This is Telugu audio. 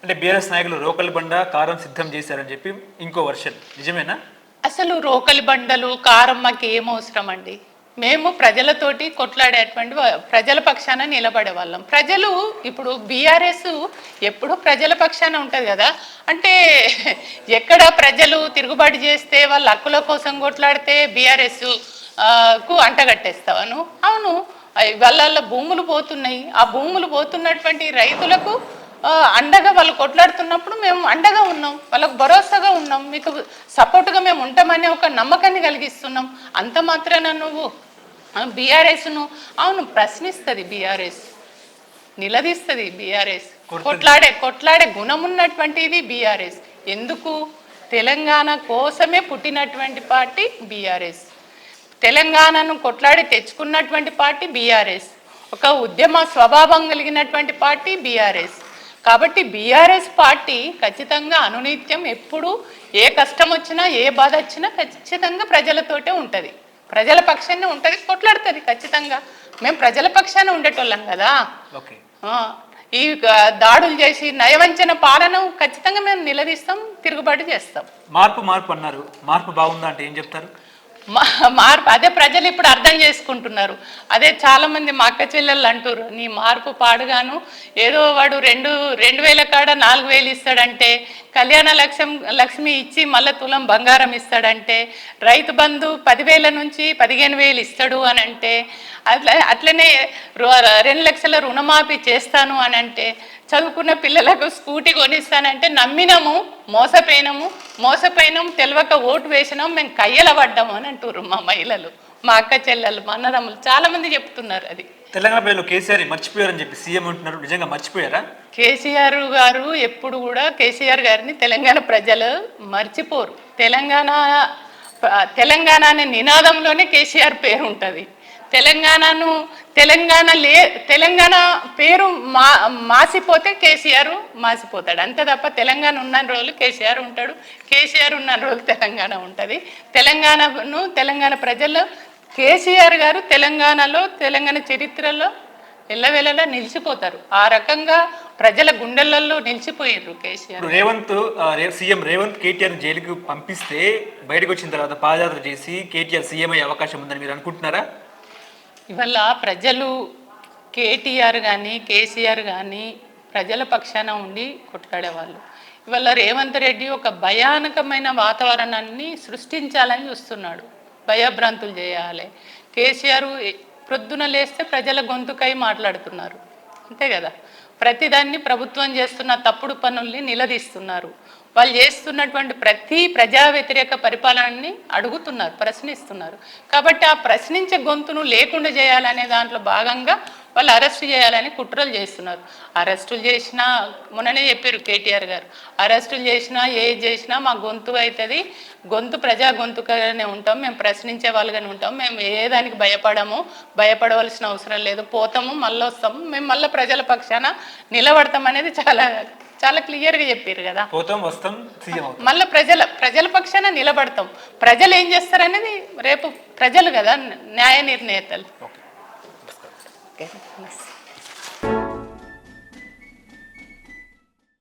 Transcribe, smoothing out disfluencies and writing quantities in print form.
అంటే బీఆర్ఎస్ నాయకులు రోకలి బండ కారం సిద్ధం చేశారని చెప్పి ఇంకో వర్షన్ నిజమేనా? అసలు రోకలి బండలు కారం మాకు ఏం అవసరం అండి? మేము ప్రజలతోటి కొట్లాడేటువంటి ప్రజల పక్షాన నిలబడే వాళ్ళం. ప్రజలు ఇప్పుడు బీఆర్ఎస్ ఎప్పుడు ప్రజల పక్షాన ఉంటుంది కదా. అంటే ఎక్కడ ప్రజలు తిరుగుబాటు చేస్తే వాళ్ళ హక్కుల కోసం కొట్లాడితే బీఆర్ఎస్ కు అంటగట్టేస్తావను. అవును, వాళ్ళ భూములు పోతున్నాయి. ఆ భూములు పోతున్నటువంటి రైతులకు అండగా వాళ్ళు కొట్లాడుతున్నప్పుడు మేము అండగా ఉన్నాం, వాళ్ళకు భరోసాగా ఉన్నాం, మీకు సపోర్ట్గా మేము ఉంటామని ఒక నమ్మకాన్ని కలిగిస్తున్నాం. అంత మాత్రాన నువ్వు బీఆర్ఎస్ను అవును ప్రశ్నిస్తుంది, బీఆర్ఎస్ నిలదీస్తుంది, బీఆర్ఎస్ కొట్లాడే గుణం ఉన్నటువంటిది బీఆర్ఎస్. ఎందుకు? తెలంగాణ కోసమే పుట్టినటువంటి పార్టీ బీఆర్ఎస్. తెలంగాణను కొట్లాడి తెచ్చుకున్నటువంటి పార్టీ బీఆర్ఎస్. ఒక ఉద్యమ స్వభావం కలిగినటువంటి పార్టీ బీఆర్ఎస్. కాబట్టి బీఆర్ఎస్ పార్టీ ఖచ్చితంగా అనునిత్యం ఎప్పుడు ఏ కష్టం వచ్చినా ఏ బాధ వచ్చినా ఖచ్చితంగా ప్రజలతోటే ఉంటుంది, ప్రజల పక్షాన్ని ఉంటుంది, కొట్లాడుతుంది ఖచ్చితంగా. మేము ప్రజల పక్షాన ఉండేటోళ్ళం కదా. ఈ దాడులు చేసి నయవంచన పాలన ఖచ్చితంగా మేము నిలదీస్తాం, తిరుగుబాటు చేస్తాం. మార్పు అన్నారు, మార్పు బాగుందా అంటే ఏం చెప్తారు? మార్పు అదే ప్రజలు ఇప్పుడు అర్థం చేసుకుంటున్నారు. అదే చాలామంది మా అక్క చెల్లెళ్ళు అంటారు, నీ మార్పు పాడుగాను ఏదో వాడు 2,000 కాడ 4,000 ఇస్తాడంటే, కళ్యాణ లక్ష్మి ఇచ్చి మళ్ళీ తులం బంగారం ఇస్తాడంటే, రైతు బంధు 10,000 నుంచి 15,000 ఇస్తాడు అని అంటే, అట్లనే 2 లక్షల రుణమాఫీ చేస్తాను అని అంటే, చదువుకున్న పిల్లలకు స్కూటీ కొనిస్తానంటే నమ్మినాము, మోసపోయినాము, తెలియక ఓటు వేసినాము, మేము కయ్యల పడ్డాము అని అంటారు మా మహిళలు, మా అక్క చెల్లెలు, మా అన్నదమ్ములు చాలా మంది చెప్తున్నారు. అది తెలంగాణ ప్రజలు కేసీఆర్ మర్చిపోయారని చెప్పి సీఎం అంటున్నారు, నిజంగా మర్చిపోయారా? కేసీఆర్ గారు ఎప్పుడు కూడా కేసీఆర్ గారిని తెలంగాణ ప్రజలు మర్చిపోరు. తెలంగాణ అనే నినాదంలోనే కేసీఆర్ పేరు ఉంటుంది. తెలంగాణ పేరు మాసిపోతే కేసీఆర్ మాసిపోతాడు, అంతే తప్ప తెలంగాణ ఉన్న రోజులు కేసీఆర్ ఉంటాడు, కేసీఆర్ ఉన్న రోజులు తెలంగాణ ఉంటుంది. తెలంగాణ ప్రజల్లో కేసీఆర్ గారు తెలంగాణ చరిత్రలో ఎల్లవేళలా నిలిచిపోతారు. ఆ రకంగా ప్రజల గుండెలలో నిలిచిపోయారు కేసీఆర్. సీఎం రేవంత్ కేటీఆర్ జైలుకి పంపిస్తే బయటకు వచ్చిన తర్వాత పాదయాత్ర చేసి కేటీఆర్ సీఎం అయ్యే అవకాశం ఉందని మీరు అనుకుంటున్నారా? ఇవాళ ప్రజలు కేటీఆర్ కానీ కేసీఆర్ కానీ ప్రజల పక్షాన ఉండి కొట్లాడేవాళ్ళు. ఇవాళ రేవంత్ రెడ్డి ఒక భయానకమైన వాతావరణాన్ని సృష్టించాలని చూస్తున్నాడు, భయభ్రాంతులు చేయాలి. కేసీఆర్ ప్రొద్దున లేస్తే ప్రజల గొంతుకై మాట్లాడుతున్నారు, అంతే కదా. ప్రతిదాన్ని ప్రభుత్వం చేస్తున్న తప్పుడు పనుల్ని నిలదీస్తున్నారు. వాళ్ళు చేస్తున్నటువంటి ప్రతి ప్రజా వ్యతిరేక పరిపాలనని అడుగుతున్నారు, ప్రశ్నిస్తున్నారు. కాబట్టి ఆ ప్రశ్నించే గొంతును లేకుండా చేయాలనే దాంట్లో భాగంగా వాళ్ళు అరెస్ట్ చేయాలని కుట్రలు చేస్తున్నారు. అరెస్టులు చేసినా, మొన్ననే చెప్పారు కేటీఆర్ గారు, అరెస్టులు చేసినా ఏది చేసినా మా గొంతు అవుతుంది, ప్రజా గొంతుగానే ఉంటాం, మేము ప్రశ్నించే వాళ్ళుగానే ఉంటాం, మేము ఏ దానికి భయపడవలసిన అవసరం లేదు, పోతాము మళ్ళీ వస్తాము, మేము మళ్ళీ ప్రజల పక్షాన నిలబడతాం అనేది చాలా క్లియర్గా చెప్పారు కదా. మళ్ళీ ప్రజల పక్షాన నిలబడతాం. ప్రజలు ఏం చేస్తారనేది రేపు ప్రజలు కదా న్యాయ నిర్ణేతలు.